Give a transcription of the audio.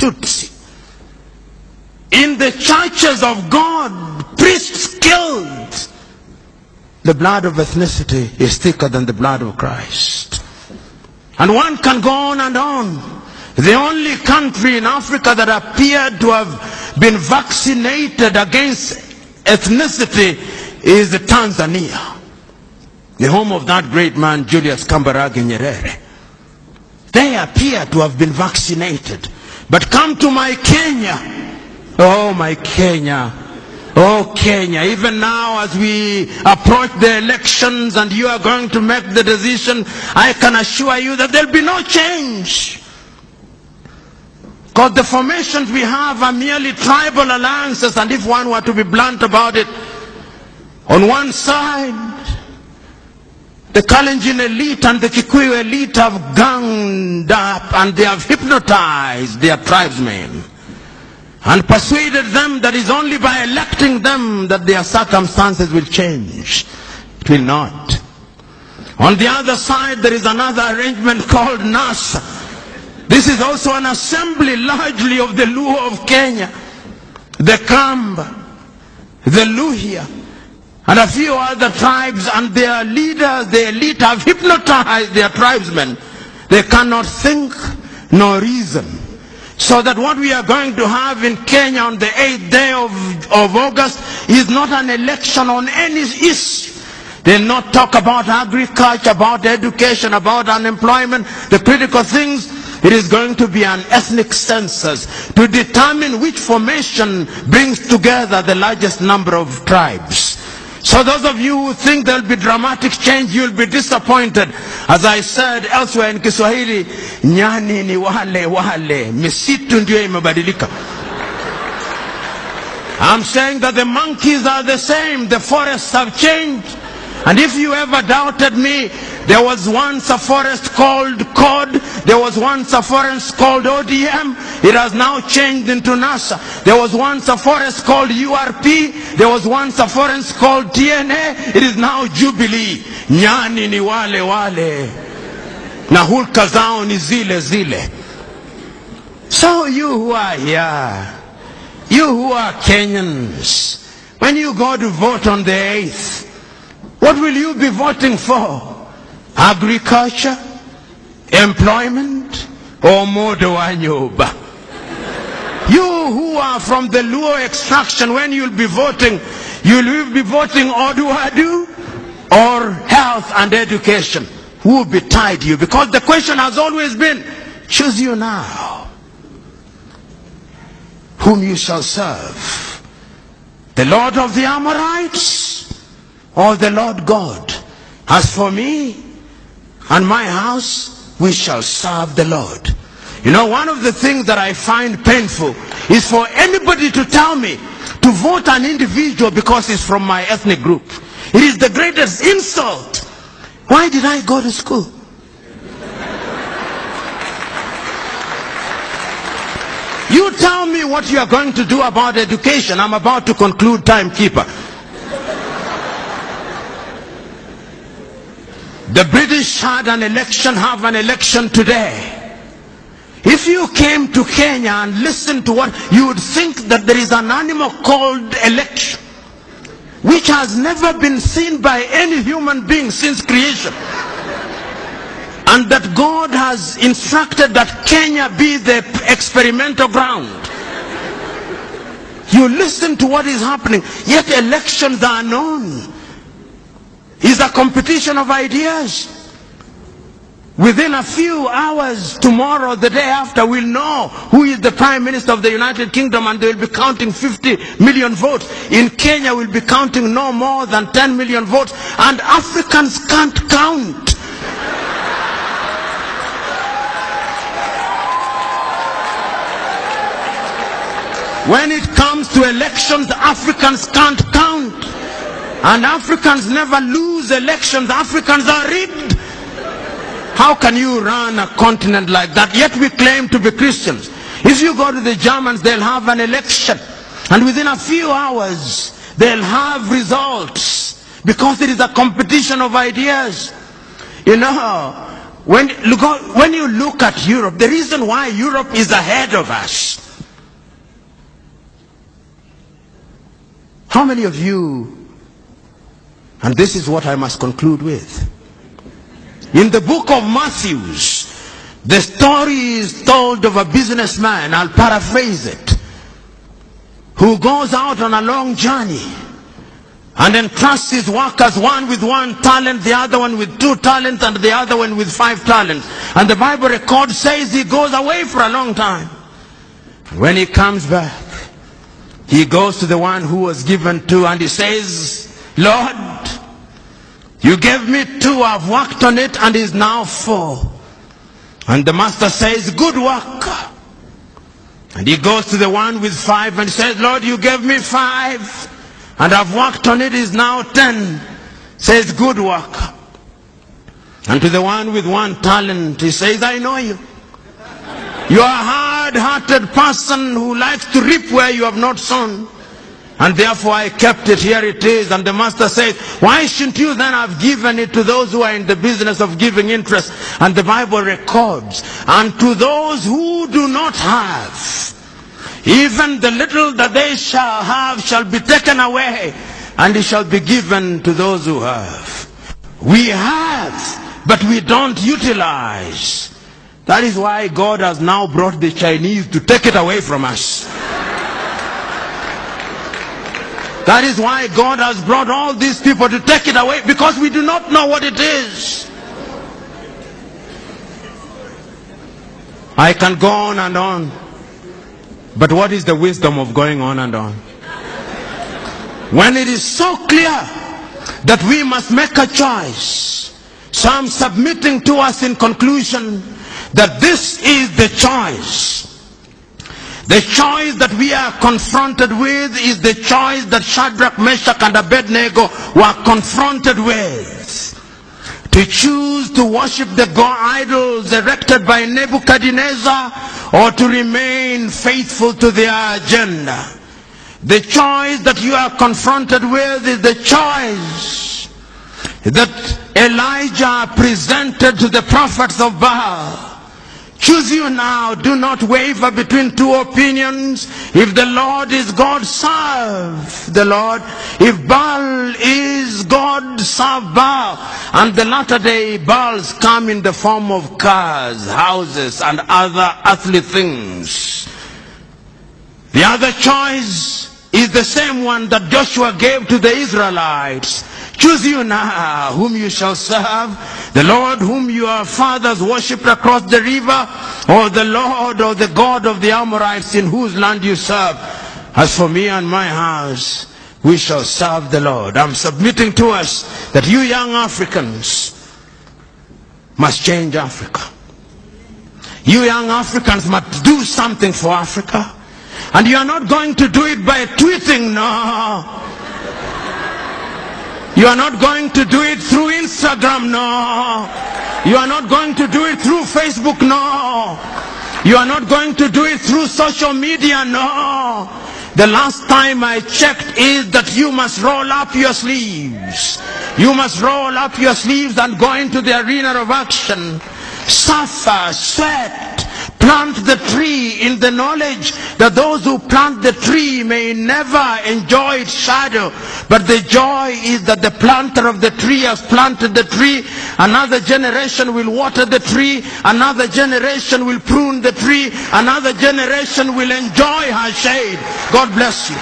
Tutsi. In the churches of God, priests killed. The blood of ethnicity is thicker than the blood of Christ. And one can go on and on. The only country in Africa that appeared to have been vaccinated against ethnicity is Tanzania, the home of that great man Julius Kambarage Nyerere. They appear to have been vaccinated. But come to my Kenya. Oh, my Kenya. Oh, Kenya. Even now as we approach the elections and you are going to make the decision, I can assure you that there will be no change. Because the formations we have are merely tribal alliances, and if one were to be blunt about it, on one side, the Kalenjin elite and the Kikuyu elite have ganged up and they have hypnotized their tribesmen and persuaded them that it's only by electing them that their circumstances will change. It will not. On the other side, there is another arrangement called NASA. This is also an assembly largely of the Luo of Kenya, the Kamba, the Luhya, and a few other tribes, and their leaders, the elite, have hypnotized their tribesmen. They cannot think nor reason. So that what we are going to have in Kenya on the 8th day of August is not an election on any issue. They'll not talk about agriculture, about education, about unemployment, the critical things. It is going to be an ethnic census to determine which formation brings together the largest number of tribes. So those of you who think there will be dramatic change, you will be disappointed. As I said elsewhere in Kiswahili, nyani ni wale, misitu ndio imebadilika. I'm saying that the monkeys are the same, the forests have changed. And if you ever doubted me, there was once a forest called COD, there was once a forest called ODM, it has now changed into NASA. There was once a forest called URP, there was once a forest called TNA, it is now Jubilee. Nyani ni wale, na hulka zao ni zile. So you who are here, you who are Kenyans, when you go to vote on the 8th, what will you be voting for? Agriculture, employment, or modo anyoba? You who are from the Luo extraction, when you'll be voting Oduadu or health and education? Who will be tied to you? Because the question has always been, choose you now whom you shall serve, the Lord of the Amorites or the Lord God. As for me and my house, we shall serve the Lord. You know, one of the things that I find painful is for anybody to tell me to vote an individual because he's from my ethnic group. It is the greatest insult. Why did I go to school? You tell me what you are going to do about education. I'm about to conclude, timekeeper. The British had an election, have an election today. If you came to Kenya and listened to what, you would think that there is an animal called election, which has never been seen by any human being since creation. And that God has instructed that Kenya be the experimental ground. You listen to what is happening, yet elections are known. It's a competition of ideas. Within a few hours, tomorrow, the day after, we'll know who is the Prime Minister of the United Kingdom, and they'll be counting 50 million votes. In Kenya, we'll be counting no more than 10 million votes, and Africans can't count. When it comes to elections, Africans can't count. And Africans never lose elections. Africans are rigged. How can you run a continent like that? Yet we claim to be Christians. If you go to the Germans, they'll have an election. And within a few hours, they'll have results. Because it is a competition of ideas. You know, when you look at Europe, the reason why Europe is ahead of us, how many of you, and this is what I must conclude with, in the book of Matthew, the story is told of a businessman, I'll paraphrase it, who goes out on a long journey and entrusts his workers, one with 1 talent, the other one with 2 talents, and the other one with 5 talents. And the Bible record says he goes away for a long time. When he comes back, he goes to the one who was given 2 and he says, Lord, you gave me 2, I've worked on it and is now 4. And the master says, good work. And he goes to the one with 5 and says, Lord, you gave me 5 and I've worked on it, is now 10. Says, good work. And to the one with 1 talent, he says, I know you. You are a hard-hearted person who likes to reap where you have not sown. And therefore I kept it, here it is. And the master says, why shouldn't you then have given it to those who are in the business of giving interest? And the Bible records, and to those who do not have, even the little that they shall have shall be taken away, and it shall be given to those who have. We have, but we don't utilize. That is why God has now brought the Chinese to take it away from us. That is why God has brought all these people to take it away, because we do not know what it is. I can go on and on. But what is the wisdom of going on and on? When it is so clear that we must make a choice. So I'm submitting to us in conclusion that this is the choice. The choice that we are confronted with is the choice that Shadrach, Meshach, and Abednego were confronted with. To choose to worship the god idols erected by Nebuchadnezzar, or to remain faithful to their agenda. The choice that you are confronted with is the choice that Elijah presented to the prophets of Baal. Choose you now. Do not waver between 2 opinions. If the Lord is God, serve the Lord. If Baal is God, serve Baal. And the latter day Baals come in the form of cars, houses, and other earthly things. The other choice is the same one that Joshua gave to the Israelites. Choose you now whom you shall serve, the Lord whom your fathers worshipped across the river, or the Lord or the God of the Amorites in whose land you serve. As for me and my house, we shall serve the Lord. I'm submitting to us that you young Africans must change Africa. You young Africans must do something for Africa. And you are not going to do it by tweeting, no. You are not going to do it through Instagram, no. You are not going to do it through Facebook, no. You are not going to do it through social media, no. The last time I checked is that you must roll up your sleeves. You must roll up your sleeves and go into the arena of action. Suffer, sweat, plant the tree in the knowledge that those who plant the tree may never enjoy its shadow. But the joy is that the planter of the tree has planted the tree. Another generation will water the tree. Another generation will prune the tree. Another generation will enjoy her shade. God bless you.